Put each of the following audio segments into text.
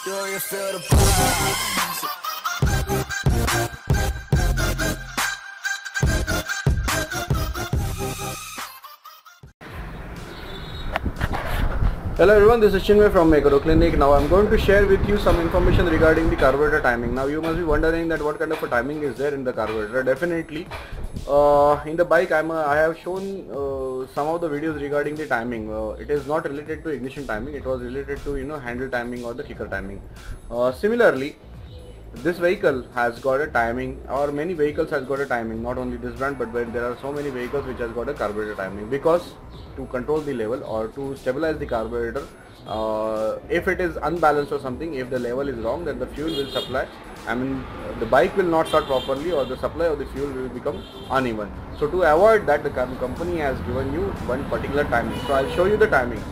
Do you feel the vibes? Hello everyone, this is Chinmay from Carburetor Clinic. Now I'm going to share with you some information regarding the carburetor timing. Now you must be wondering that what kind of a timing is there in the carburetor. Definitely, in the bike I have shown some of the videos regarding the timing. It is not related to ignition timing. It was related to handle timing or the kicker timing. Similarly, this vehicle has got a timing, or many vehicles has got a timing, not only this brand, but there are so many vehicles which has got a carburetor timing, because to control the level or to stabilize the carburetor, if it is unbalanced or something, if the level is wrong, then the fuel will supply, the bike will not start properly, or the supply of the fuel will become uneven. So to avoid that, the company has given you one particular timing. So I'll show you the timing.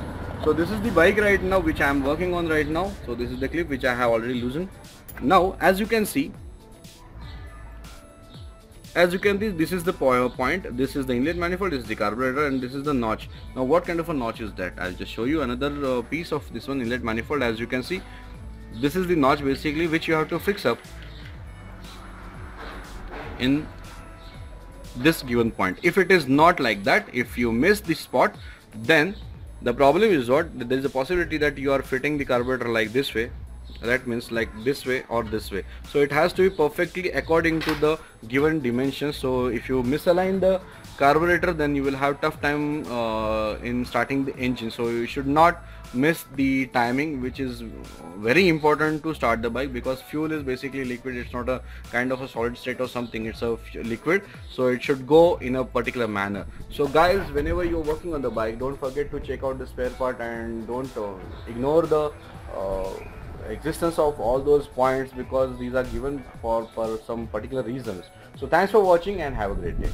So this is the bike right now which I am working on right now. So this is the clip which I have already loosened. Now as you can see, this is the point, this is the inlet manifold, this is the carburetor, and this is the notch. Now what kind of a notch is that? I'll just show you another piece of this one, inlet manifold. As you can see, this is the notch basically which you have to fix up in this given point. If it is not like that, if you miss the spot, then the problem is what? There is a possibility that you are fitting the carburetor like this way. That means like this way or this way. So it has to be perfectly according to the given dimensions. So if you misalign the carburetor, then you will have tough time in starting the engine. So you should not miss the timing, which is very important to start the bike, because fuel is basically liquid. It's not a kind of a solid state or something, it's a liquid, so it should go in a particular manner. So guys, whenever you're working on the bike, don't forget to check out the spare part, and don't ignore the existence of all those points, because these are given for some particular reasons. So thanks for watching and have a great day.